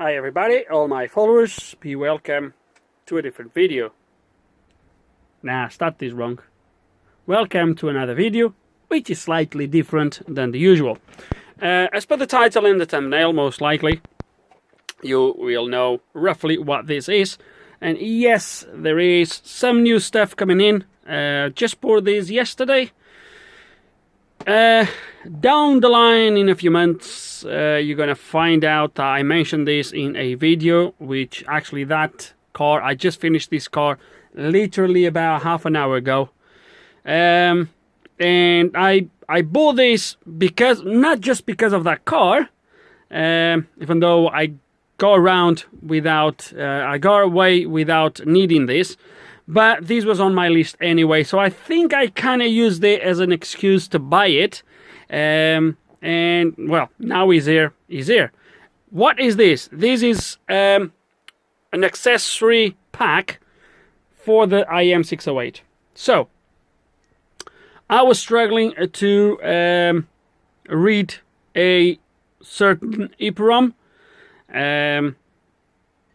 Hi everybody, all my followers, be welcome to a different video. Nah, start this wrong. Welcome to another video, which is slightly different than the usual. As per the title and the thumbnail, most likely, you will know roughly what this is. And yes, there is some new stuff coming in. Just bought this yesterday. Down the line in a few months, you're gonna find out I mentioned this in a video, which actually that car, I just finished this car literally about half an hour ago. And I bought this because, not just because of that car, even though I got around without, I got away without needing this, but this was on my list anyway, so I think I kind of used it as an excuse to buy it. And well, now he's here. What is this? This is an accessory pack for the IM608. So I was struggling to read a certain EEPROM.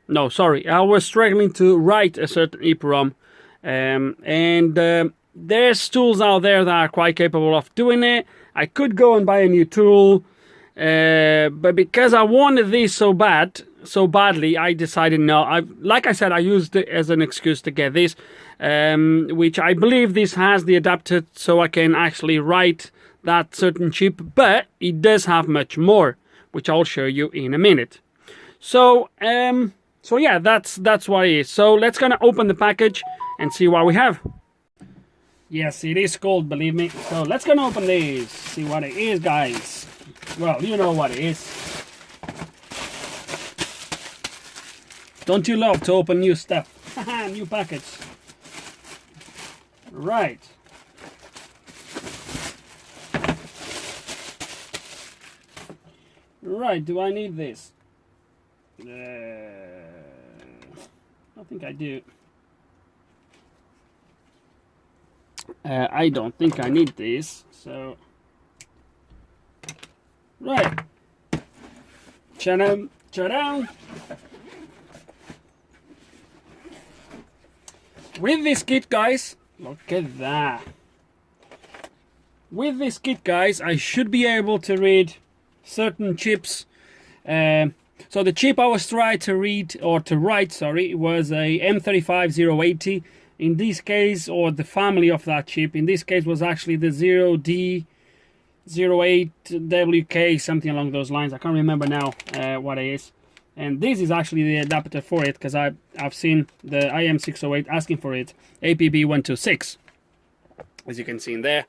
No, sorry, I was struggling to write a certain EEPROM, and there's tools out there that are quite capable of doing it. I could go and buy a new tool, but because I wanted this so badly, I decided no. Like I said, I used it as an excuse to get this, which I believe this has the adapter so I can actually write that certain chip, but it does have much more, which I'll show you in a minute. So yeah, that's what it is. So let's gonna open the package and see what we have. Yes, it is cold, believe me. So let's gonna open this, see what it is, guys. Well, you know what it is. Don't you love to open new stuff? Haha, new package. Right. Right, do I need this? I think I do. I don't think I need this, so right. Cha-dam, cha-dam. With this kit, guys, look at that. With this kit, guys, I should be able to read certain chips. So the chip I was trying to read, or to write, sorry, was a M35080. In this case, or the family of that chip, in this case was actually the 0D08WK, something along those lines. I can't remember now what it is. And this is actually the adapter for it, because I've seen the IM608 asking for it, APB126, as you can see in there,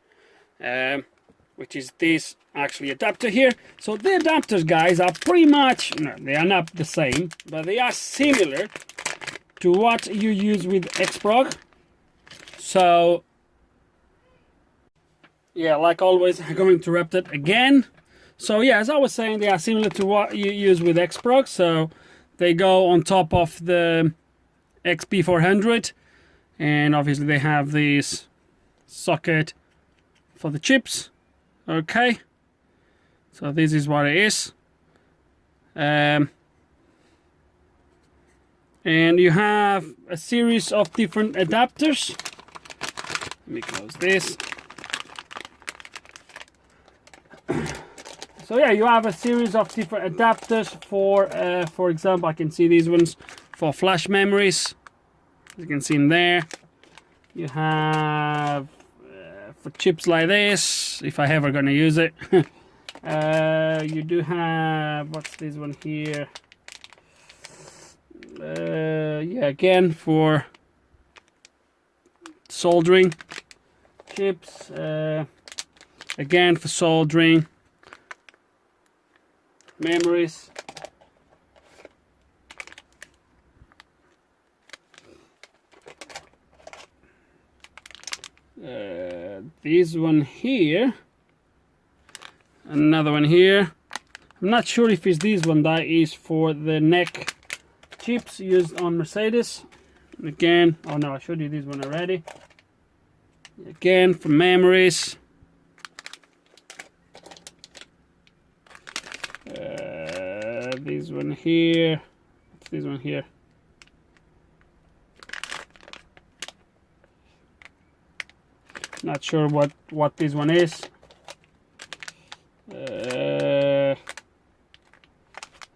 which is this actually adapter here. So the adapters, guys, are pretty much, no, they are not the same, but they are similar to what you use with XProg. So yeah, like always, I'm going to interrupt it again. So yeah, as I was saying, they are similar to what you use with XProg. So they go on top of the XP400, and obviously they have this socket for the chips. Okay, so this is what it is. And you have a series of different adapters. Let me close this. So yeah, you have a series of different adapters for example, I can see these ones for flash memories. As you can see in there. You have for chips like this, if I ever gonna use it. You do have, what's this one here? Yeah, again for soldering chips, again for soldering memories. This one here, another one here. I'm not sure if it's this one that is for the neck chips used on Mercedes. Again, oh no, I showed you this one already. Again for memories. this one here. What's this one here? Not sure what this one is.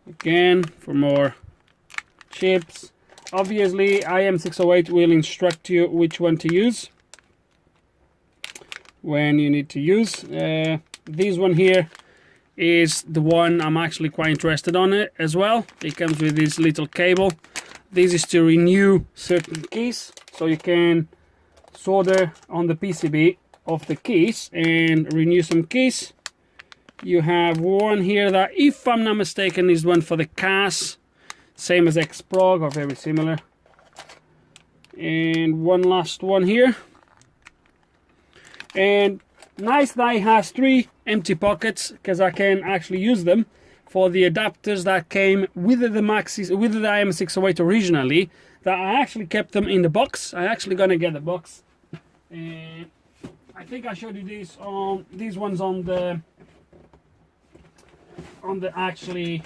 Again, for more chips. Obviously, IM608 will instruct you which one to use when you need to use. This one here is the one I'm actually quite interested on it as well. It comes with this little cable. This is to renew certain keys, so you can solder on the PCB of the keys and renew some keys. You have one here that, if I'm not mistaken, is one for the CAS, same as Xprog or very similar. And one last one here. And nice that it has 3 empty pockets, because I can actually use them for the adapters that came with the IM608 originally. That I actually kept them in the box. I actually gonna get the box, and I think I showed you these ones on the actually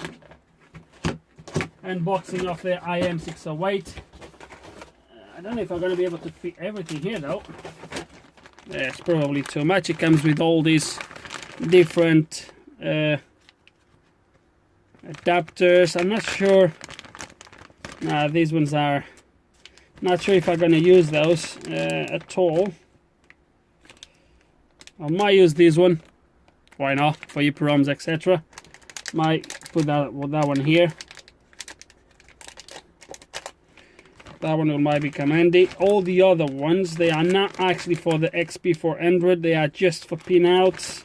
unboxing of the IM608. I don't know if I'm gonna be able to fit everything here though. It's probably too much. It comes with all these different adapters. I'm not sure. Nah, these ones are not sure if I'm gonna use those at all. I might use this one. Why not? For EEPROMs, etc. Might put that one here. That one might become handy. All the other ones, they are not actually for the XP400. They are just for pinouts.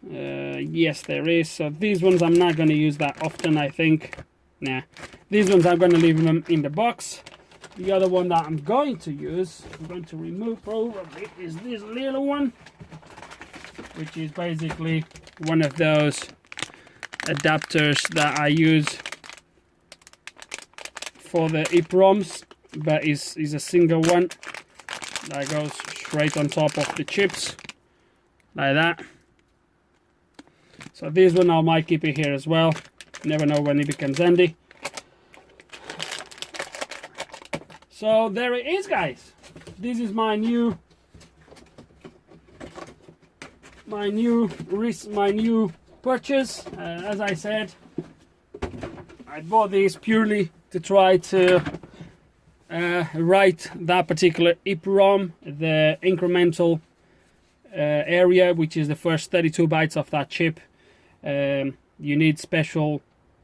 Yes, there is. So these ones I'm not going to use that often, I think. Nah. These ones I'm going to leave them in the box. The other one that I'm going to use, I'm going to remove probably, is this little one, which is basically one of those adapters that I use for the EEPROMs, but is a single one that goes straight on top of the chips like that. So this one I might keep it here as well. Never know when it becomes handy. So there it is, guys. This is my new purchase. As I said, I bought this purely to try to write that particular EEPROM, the incremental area, which is the first 32 bytes of that chip. You need special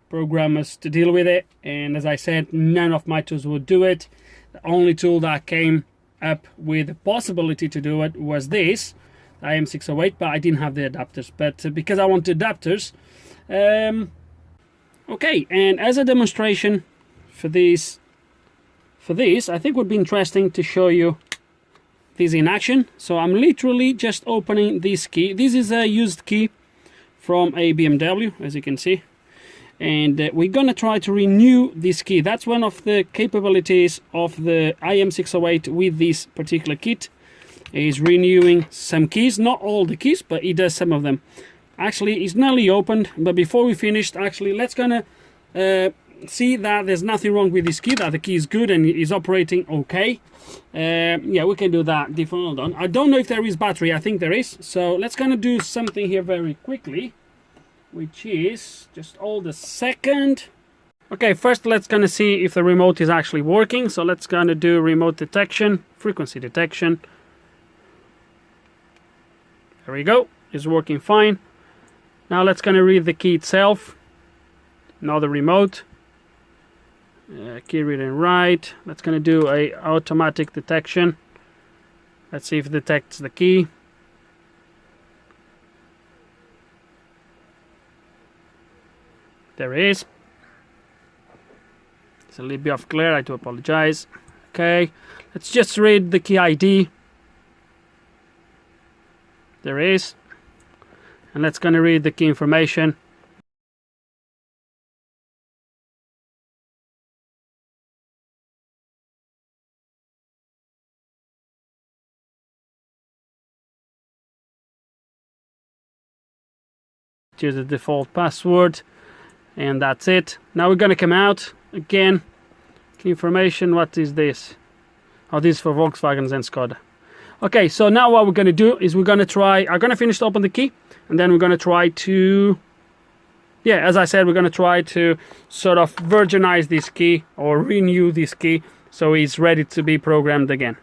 programmers to deal with it, and as I said, none of my tools would do it. The only tool that came up with the possibility to do it was this IM608, but I didn't have the adapters. But because I wanted adapters, okay, and as a demonstration for this, I think would be interesting to show you this in action. So I'm literally just opening this key. This is a used key from a BMW, as you can see, and we're gonna try to renew this key. That's one of the capabilities of the IM608 with this particular kit, is renewing some keys. Not all the keys, but it does some of them. Actually, it's nearly opened, but before we finished, actually, let's gonna see that there's nothing wrong with this key, that the key is good and is operating okay. Yeah, we can do that different. Hold on. I don't know if there is battery. I think there is. So let's gonna do something here very quickly, which is just hold a second. Okay, first let's gonna see if the remote is actually working. So let's gonna do remote detection, frequency detection. There we go. It's working fine. Now let's gonna read the key itself, not the remote. Key read and write. Let's gonna do a automatic detection. Let's see if it detects the key. There it is. It's a little bit off glare, I do apologize. Okay, let's just read the key ID. There it is. And let's gonna read the key information. Here's the default password. And that's it. Now we're gonna come out again. Key information, what is this? Oh, this is for Volkswagens and Skoda. Okay, so now what we're gonna do is I'm gonna finish to open the key, and then we're gonna try to, yeah, as I said, we're gonna try to sort of virginize this key or renew this key so it's ready to be programmed again.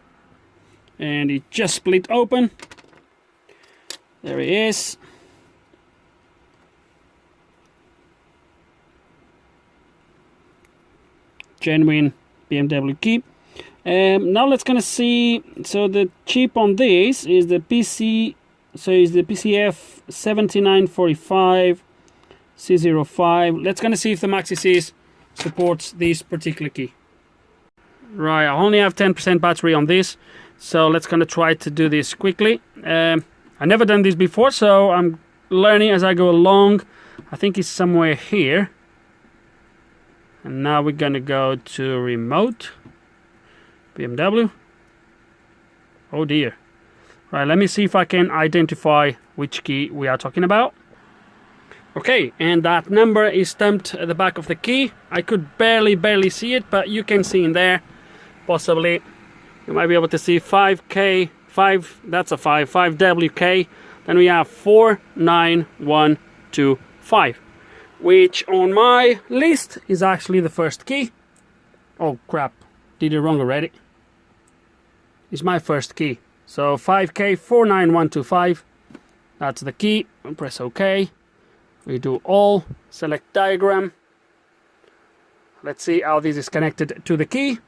And it just split open. There it is. Genuine BMW key. Now let's gonna see. So the chip on this is the PC. So is the PCF 7945 C05. Let's gonna see if the MaxiSys supports this particular key. Right, I only have 10% battery on this, so let's gonna try to do this quickly. I've never done this before, so I'm learning as I go along. I think it's somewhere here. And now we're gonna go to remote BMW. Oh dear. Right, let me see if I can identify which key we are talking about. Okay, and that number is stamped at the back of the key. I could barely see it, but you can see in there. Possibly you might be able to see 5K, 5, that's a 5WK. Then we have 49125. Which on my list is actually the first key. Oh crap, did it wrong already. It's my first key. So 5K 49125. That's the key. And press OK. We do all, select diagram. Let's see how this is connected to the key.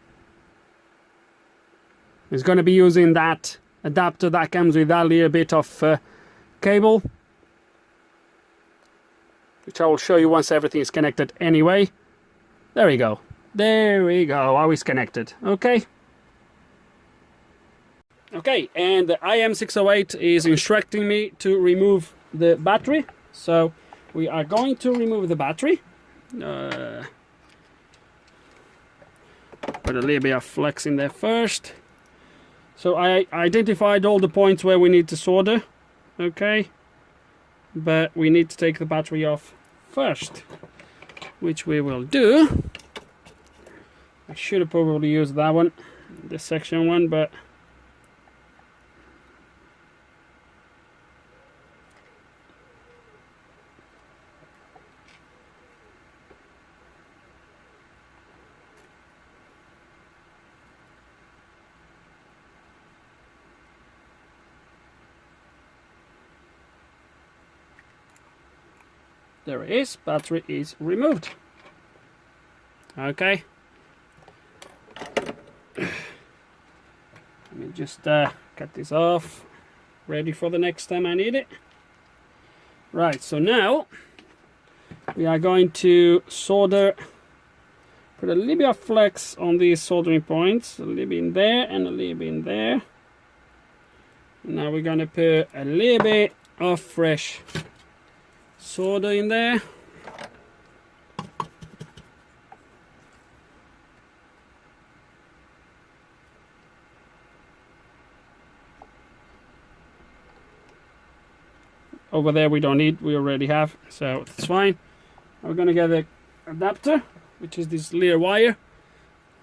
It's going to be using that adapter that comes with that little bit of cable, which I will show you once everything is connected anyway. There we go. There we go. How it's connected. Okay. Okay, and the IM608 is instructing me to remove the battery. So we are going to remove the battery. Put a little bit of flex in there first. So I identified all the points where we need to solder. Okay. But we need to take the battery off first, which we will do. I should have probably used that one, the section one, but there it is, battery is removed. Okay. Let me just cut this off, ready for the next time I need it. Right, so now we are going to solder, put a little bit of flex on these soldering points, a little bit in there and a little bit in there. Now we're going to put a little bit of fresh solder in there. Over there we don't need, we already have, so it's fine. We're gonna get the adapter, which is this little wire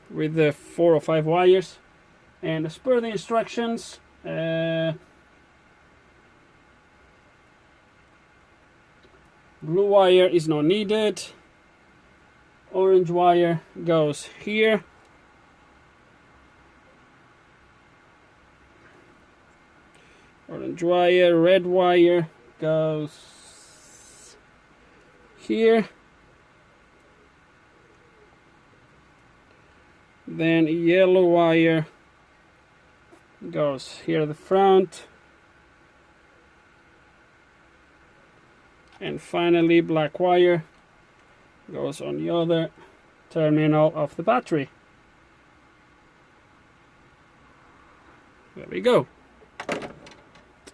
with the 4 or 5 wires, and as per the instructions, blue wire is not needed. Orange wire goes here. Orange wire, red wire goes here. Then yellow wire goes here at the front. And finally, black wire goes on the other terminal of the battery. There we go.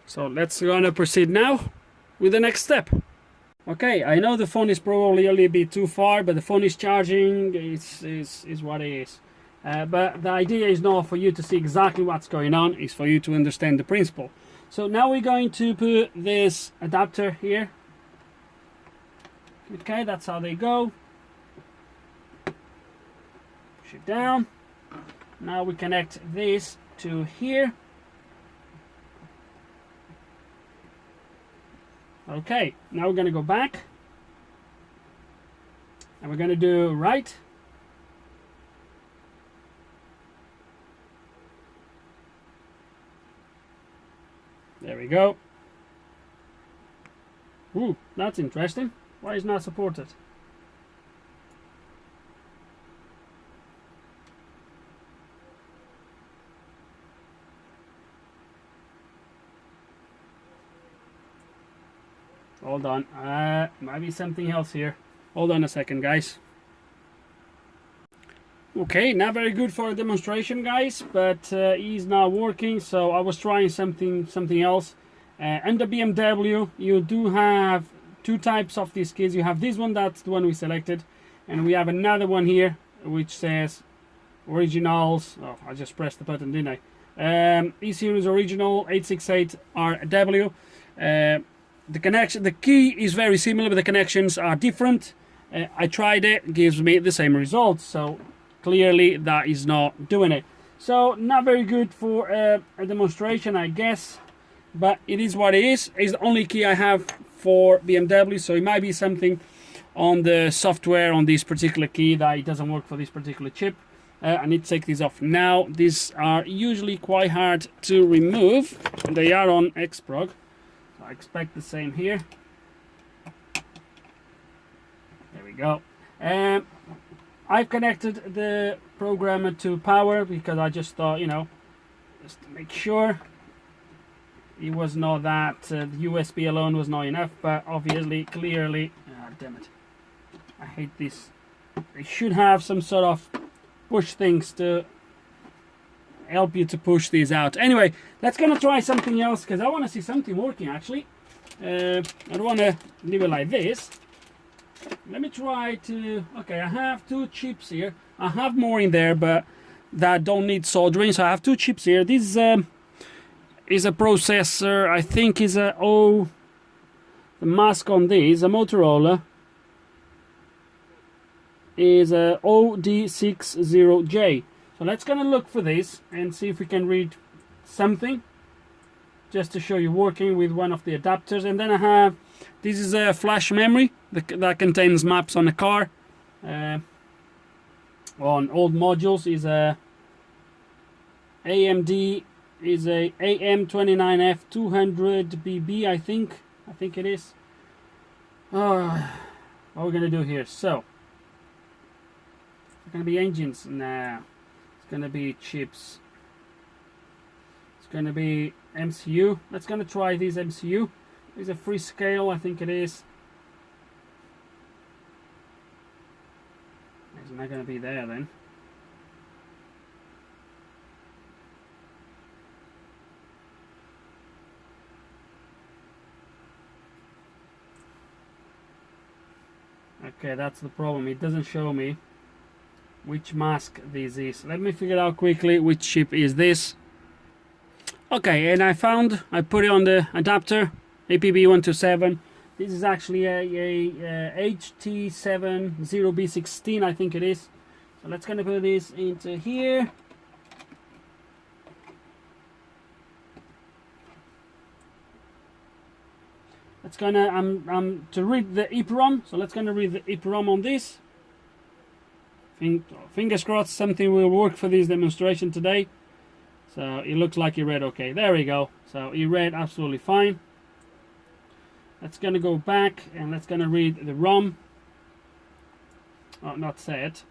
So let's gonna proceed now with the next step. Okay, I know the phone is probably a little bit too far, but the phone is charging, is what it is. But the idea is not for you to see exactly what's going on, it's for you to understand the principle. So now we're going to put this adapter here. Okay, that's how they go. Push it down. Now we connect this to here. Okay, now we're going to go back. And we're going to do right. There we go. Ooh, that's interesting. Why is not supported? Hold on. Might be something else here. Hold on a second, guys. Okay, not very good for a demonstration, guys, but he's not working, so I was trying something else. Under BMW, you do have two types of these keys. You have this one, that's the one we selected, and we have another one here which says originals. Oh, I just pressed the button, didn't I? E-series original 868RW. The key is very similar, but the connections are different. I tried it, gives me the same results, so clearly that is not doing it. So not very good for a demonstration, I guess, but it is what it is. It's the only key I have for BMW, so it might be something on the software on this particular key that it doesn't work for this particular chip. I need to take these off now. These are usually quite hard to remove. They are on Xprog, so I expect the same here. There we go. I've connected the programmer to power because I just thought, you know, just to make sure it was not that the USB alone was not enough, but obviously, clearly, damn it, I hate this. They should have some sort of push things to help you to push these out. Anyway, let's gonna try something else because I want to see something working actually. I don't want to leave it like this. Let me try to... Okay, I have two chips here. I have more in there, but that don't need soldering. So I have two chips here. This is a processor. I think is a... Oh, the mask on this, a Motorola, is a OD60J. So let's gonna look for this and see if we can read something, just to show you working with one of the adapters. And then I have... This is a flash memory that contains maps on the car. On old modules is a AMD, is a AM29F200BB, I think it is. What we're gonna do here? So it's gonna be engines. Nah, it's gonna be chips. It's gonna be MCU. Let's gonna try this MCU. It's a free scale, I think it is. It's not going to be there then. Okay, that's the problem. It doesn't show me which mask this is. Let me figure out quickly which chip is this. Okay, and I put it on the adapter. APB127. This is actually a HT70B16, I think it is. So let's gonna put this into here. Let's gonna to read the EEPROM. So let's gonna read the EEPROM on this. Fingers crossed something will work for this demonstration today. So it looks like it read okay. There we go. So it read absolutely fine. Let's gonna go back and let's gonna read the ROM. Oh, not set.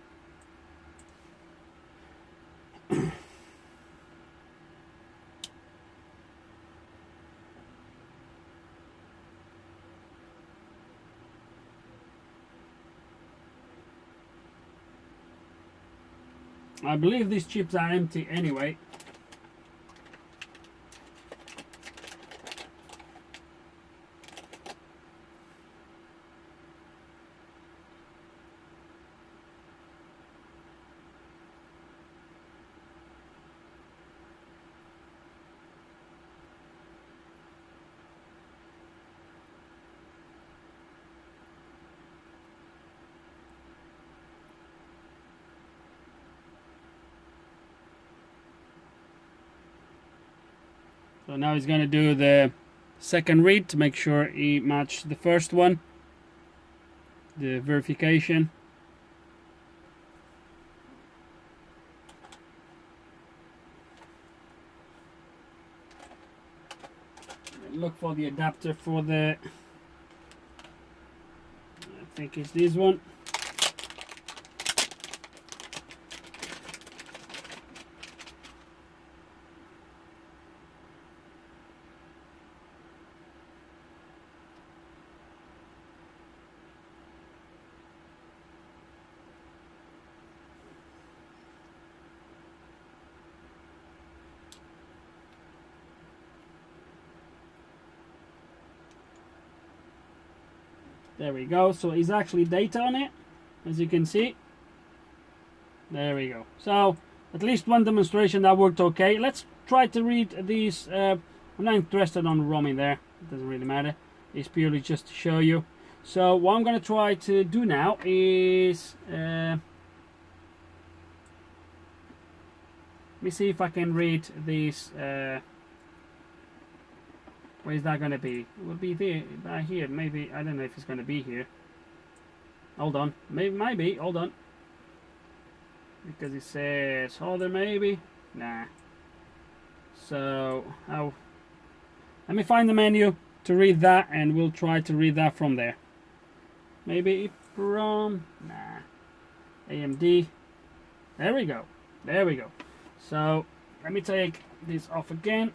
I believe these chips are empty anyway. So now he's gonna do the second read to make sure he matched the first one, the verification. Look for the adapter for the, I think it's this one. There we go. So it's actually data on it, as you can see. There we go. So at least one demonstration that worked okay. Let's try to read these. I'm not interested on roaming there. It doesn't really matter. It's purely just to show you. So what I'm going to try to do now is let me see if I can read these. Where is that going to be? It will be there, here. Maybe, I don't know if it's going to be here. Hold on. Maybe. Hold on. Because it says solder, maybe. Nah. So, let me find the menu to read that, and we'll try to read that from there. Maybe from, nah. AMD. There we go. There we go. So, let me take this off again.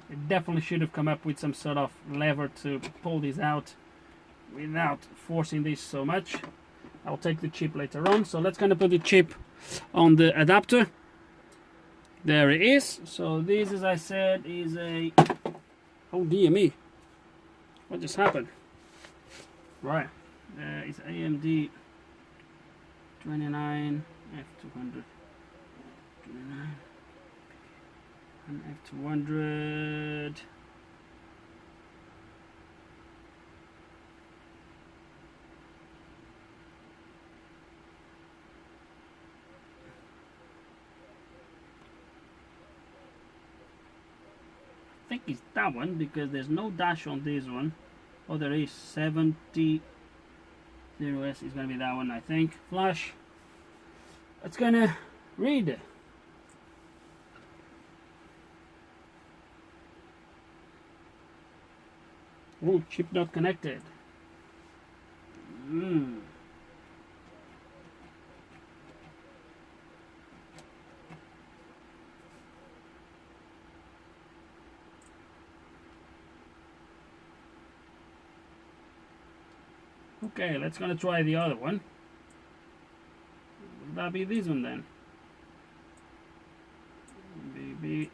It definitely should have come up with some sort of lever to pull this out without forcing this so much. I'll take the chip later on. So let's kind of put the chip on the adapter. There it is. So this, as I said, is a, oh dear me, what just happened? Right, it's AMD 29 F200 29 and F200. I think it's that one because there's no dash on this one. Oh, there is 70 0S is going to be that one, I think. Flash. It's going to read it. Oh, chip not connected. Okay, let's gonna try the other one. Will that be this one then? Maybe.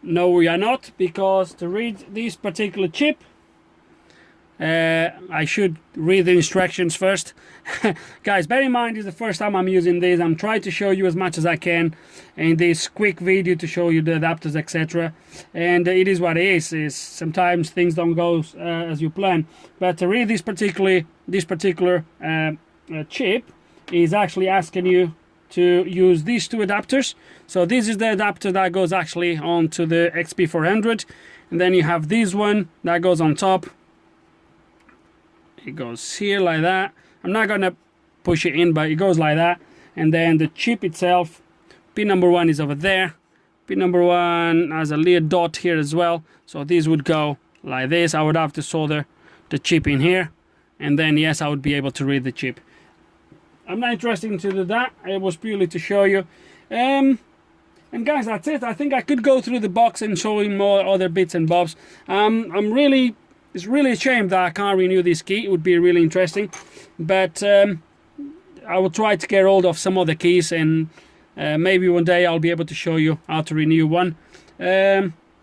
No, we are not, because to read this particular chip, I should read the instructions first. Guys, bear in mind, it's the first time I'm using this. I'm trying to show you as much as I can in this quick video to show you the adapters, etc. And it is what it is sometimes things don't go as you plan. But to read this particular chip is actually asking you to use these two adapters. So this is the adapter that goes actually onto the XP400, and then you have this one that goes on top. It goes here like that. I'm not gonna push it in, but it goes like that. And then the chip itself, pin number 1 is over there. Pin number 1 has a little dot here as well. So this would go like this. I would have to solder the chip in here, and then yes, I would be able to read the chip. I'm not interested to do that. It was purely to show you. And guys, that's it. I think I could go through the box and show you more other bits and bobs. It's really a shame that I can't renew this key. It would be really interesting. But I will try to get hold of some other keys, and maybe one day I'll be able to show you how to renew one.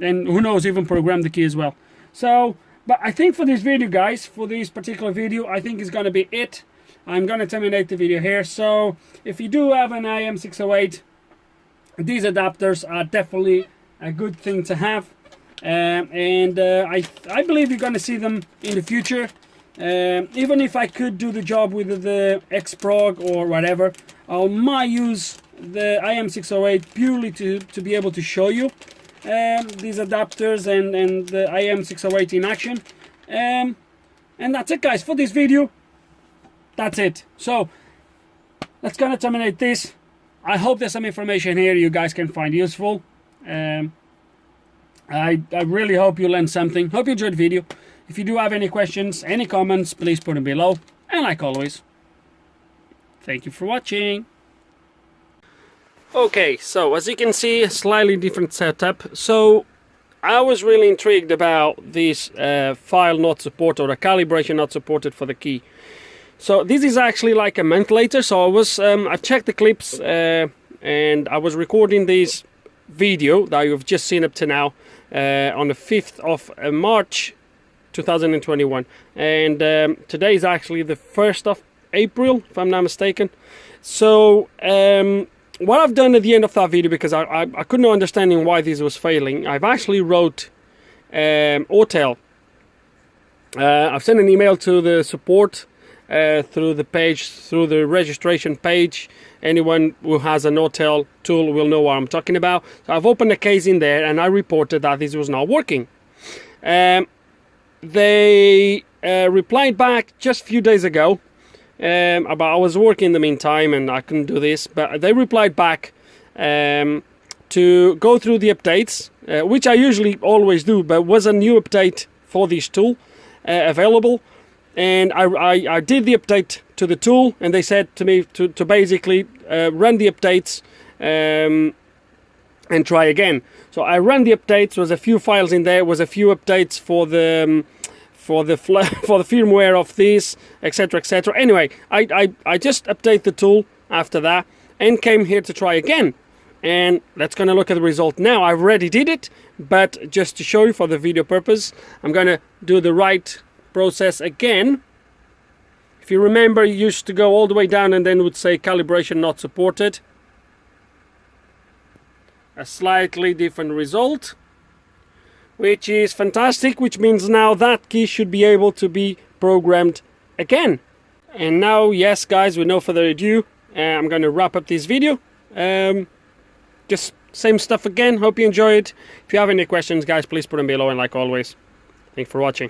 and who knows, even program the key as well. So, but I think for this video, guys, for this particular video, I think it's going to be it. I'm going to terminate the video here. So if you do have an IM608, these adapters are definitely a good thing to have. I believe you're going to see them in the future. Even if I could do the job with the X-Prog or whatever, I might use the IM608 purely to be able to show you these adapters and the IM608 in action. And that's it, guys, for this video. That's it. So that's gonna terminate this. I hope there's some information here you guys can find useful. I really hope you learned something. Hope you enjoyed the video. If you do have any questions, any comments, please put them below. And like always, thank you for watching. Okay, so as you can see, a slightly different setup. So I was really intrigued about this file not supported, or a calibration not supported for the key. So this is actually like a month later. So I checked the clips and I was recording this video that you've just seen up to now on the 5th of March 2021, and today is actually the 1st of April, if I'm not mistaken. So what I've done at the end of that video, because I couldn't understand why this was failing, I've actually wrote Autel. I've sent an email to the support through the page, through the registration page. Anyone who has an Autel tool will know what I'm talking about. So I've opened a case in there and I reported that this was not working. They replied back just a few days ago about I was working in the meantime and I couldn't do this, but they replied back to go through the updates, which I usually always do, but was a new update for this tool available. And I did the update to the tool, and they said to me to basically run the updates and try again. So I ran the updates. Was a few files in there. Was a few updates for the firmware of this, etc., etc. Anyway, I just update the tool after that and came here to try again. And let's gonna look at the result now. I already did it, but just to show you for the video purpose, I'm gonna do the right process again. If you remember, you used to go all the way down and then would say calibration not supported. A slightly different result, which is fantastic, which means now that key should be able to be programmed again. And now, yes guys, with no further ado, I'm going to wrap up this video. Just same stuff again. Hope you enjoyed. If you have any questions, guys, please put them below, and like always, thanks for watching.